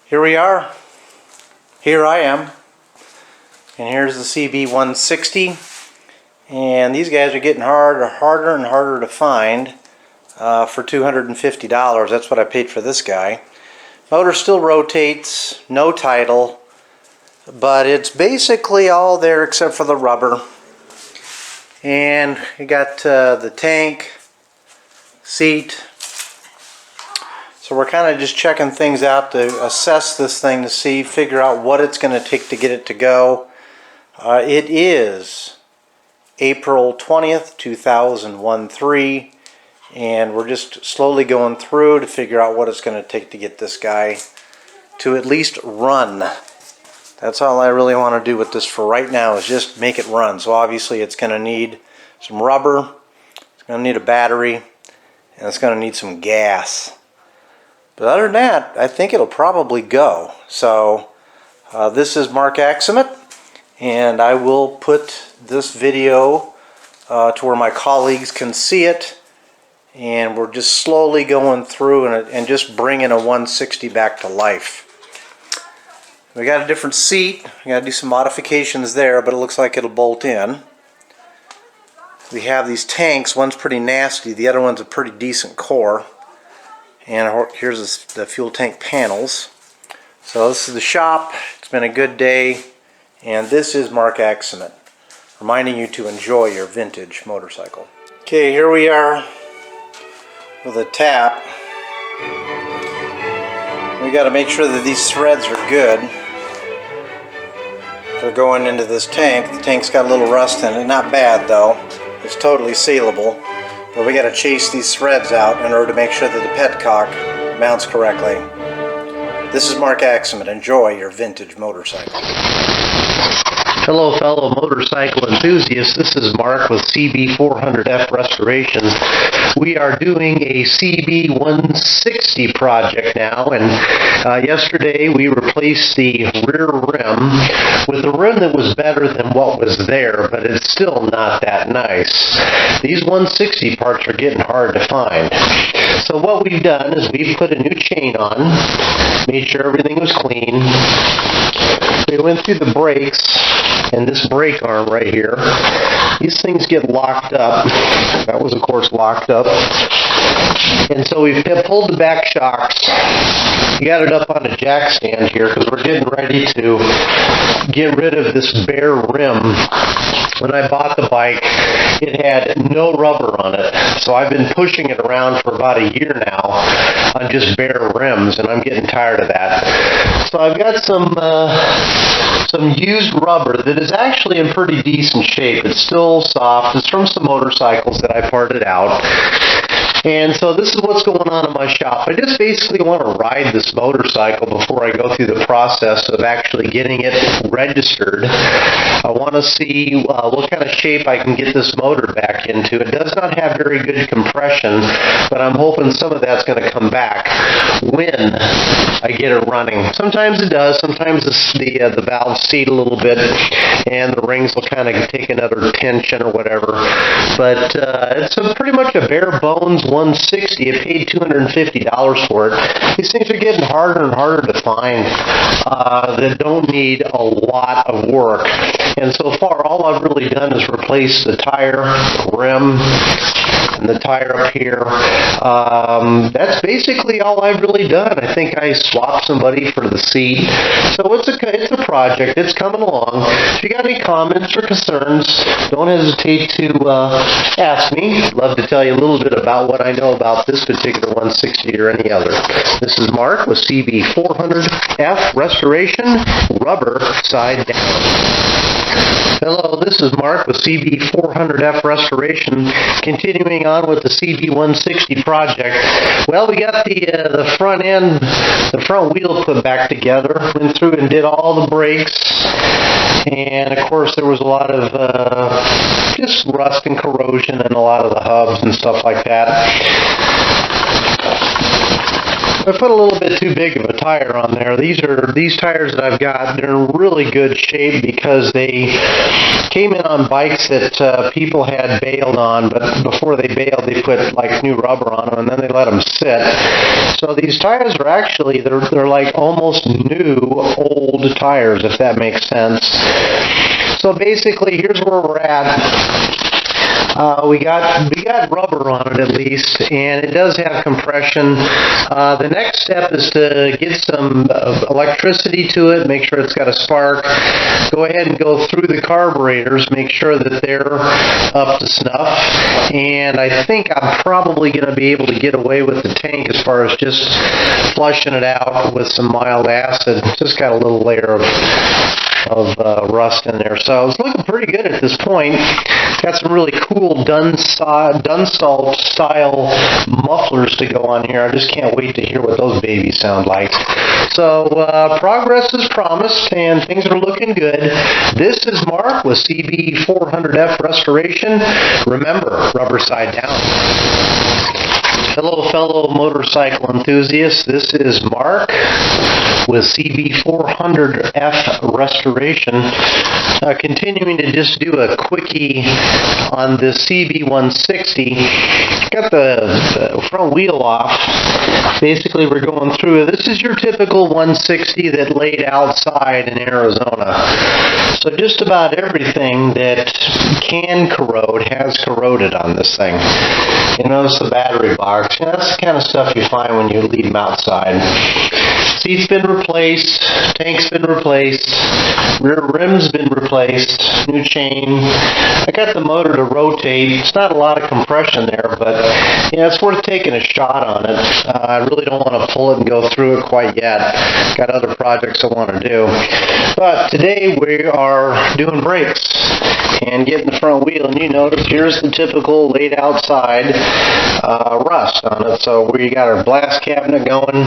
Here we are. Here I am. And here's the CB160. And these guys are getting harder and harder to find for $250. That's what I paid for this guy. Motor still rotates, no title, but it's basically all there except for the rubber. And you got the tank, seat. So we're kind of just checking things out to assess this thing to see, figure out what it's going to take to get it to go. It is April 20th, 2013, and we're just slowly going through to figure out what it's going to take to get this guy to at least run. That's all I really want to do with this for right now, is just make it run. So obviously it's going to need some rubber, it's going to need a battery, and it's going to need some gas. But other than that, I think it'll probably go. So this is Mark Axemet, and I will put this video to where my colleagues can see it. And we're just slowly going through and just bringing a 160 back to life. We got a different seat. We got to do some modifications there, but it looks like it'll bolt in. We have these tanks. One's pretty nasty. The other one's a pretty decent core. And here's the fuel tank panels. So this is the shop. It's been a good day. And this is Mark Axemet, reminding you to enjoy your vintage motorcycle. Okay, here we are with a tap. We got to make sure that these threads are good. They're going into this tank. The tank's got a little rust in it. Not bad though. It's totally sealable. But we got to chase these threads out in order to make sure that the petcock mounts correctly. This is Mark Axemet. Enjoy your vintage motorcycle. Hello fellow motorcycle enthusiasts, this is Mark with CB400F Restorations. We are doing a CB160 project now, and yesterday we replaced the rear rim with a rim that was better than what was there, but it's still not that nice. These 160 parts are getting hard to find. So what we've done is we've put a new chain on, made sure everything was clean. We went through the brakes and this brake arm right here. These things get locked up. That was of course locked up. And so we pulled the back shocks. We got it up on a jack stand here because we're getting ready to get rid of this bare rim. When I bought the bike, it had no rubber on it. So I've been pushing it around for about a year now on just bare rims, and I'm getting tired of that. So I've got some used rubber that is actually in pretty decent shape. It's still soft. It's from some motorcycles that I parted out. And so this is what's going on in my shop. I just basically want to ride this motorcycle before I go through the process of actually getting it registered. I want to see what kind of shape I can get this motor back into. It does not have very good compression, but I'm hoping some of that's going to come back when I get it running. Sometimes it does. Sometimes the valves seat a little bit and the rings will kind of take another tension or whatever. But it's pretty much a bare bones 160. I paid $250 for it. These things are getting harder and harder to find that don't need a lot of work. And so far, all I've really done is replace the tire, rim, and the tire up here. That's basically all I've really done. I think I swapped somebody for the seat. So it's a project. It's coming along. If you got any comments or concerns, don't hesitate to ask me. I'd love to tell you a little bit about what I know about this particular 160 or any other. This is Mark with CB400F Restoration, rubber side down. Hello, this is Mark with CB400F Restoration, continuing on with the CB160 project. Well, we got the front end, the front wheel put back together, went through and did all the brakes, and of course there was a lot of just rust and corrosion and a lot of the hubs and stuff like that. I put a little bit too big of a tire on there. These tires that I've got, they're in really good shape because they came in on bikes that people had bailed on, but before they bailed, they put like new rubber on them, and then they let them sit. So these tires are actually, they're like almost new old tires, if that makes sense. So basically, here's where we're at. We got rubber on it at least, and it does have compression. The next step is to get some electricity to it, make sure it's got a spark. Go ahead and go through the carburetors, make sure that they're up to snuff. And I think I'm probably going to be able to get away with the tank as far as just flushing it out with some mild acid. Just got a little layer of rust in there. So it's looking pretty good at this point. Got some really cool Dunstall style mufflers to go on here. I just can't wait to hear what those babies sound like. So progress is promised and things are looking good. This is Mark with CB400F Restoration. Remember, rubber side down. Hello, fellow motorcycle enthusiasts. This is Mark with CB400F Restoration. Continuing to just do a quickie on this CB160. Got the front wheel off. Basically, we're going through. This is your typical 160 that laid outside in Arizona. So just about everything that can corrode has corroded on this thing. You notice the battery box. That's the kind of stuff you find when you leave them outside. Seat's been replaced, tank's been replaced, rear rim's been replaced, new chain. I got the motor to rotate. It's not a lot of compression there, but yeah, it's worth taking a shot on it. I really don't want to pull it and go through it quite yet. Got other projects I want to do. But today we are doing brakes and getting the front wheel, and you notice here's the typical laid outside rust on it. So we got our blast cabinet going.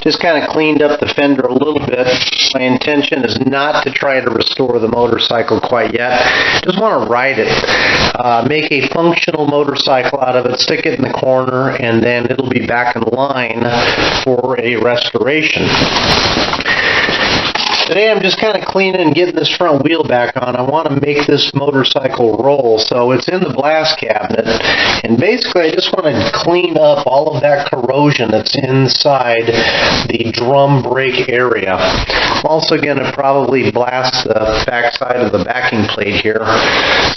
Just kind of cleaned up the fender a little bit. My intention is not to try to restore the motorcycle quite yet. Just want to ride it. Make a functional motorcycle out of it, stick it in the corner, and then it'll be back in line for a restoration. Today I'm just kind of cleaning and getting this front wheel back on. I want to make this motorcycle roll, so it's in the blast cabinet. And basically I just want to clean up all of that corrosion that's inside the drum brake area. I'm also going to probably blast the back side of the backing plate here.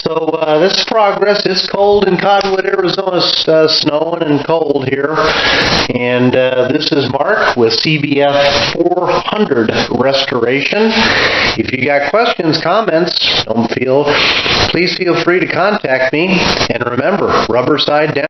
So this is progress. It's cold in Cottonwood, Arizona, snowing and cold here. And this is Mark with CBF400 Restoration. If you got questions, comments, please feel free to contact me. And remember, rubber side down.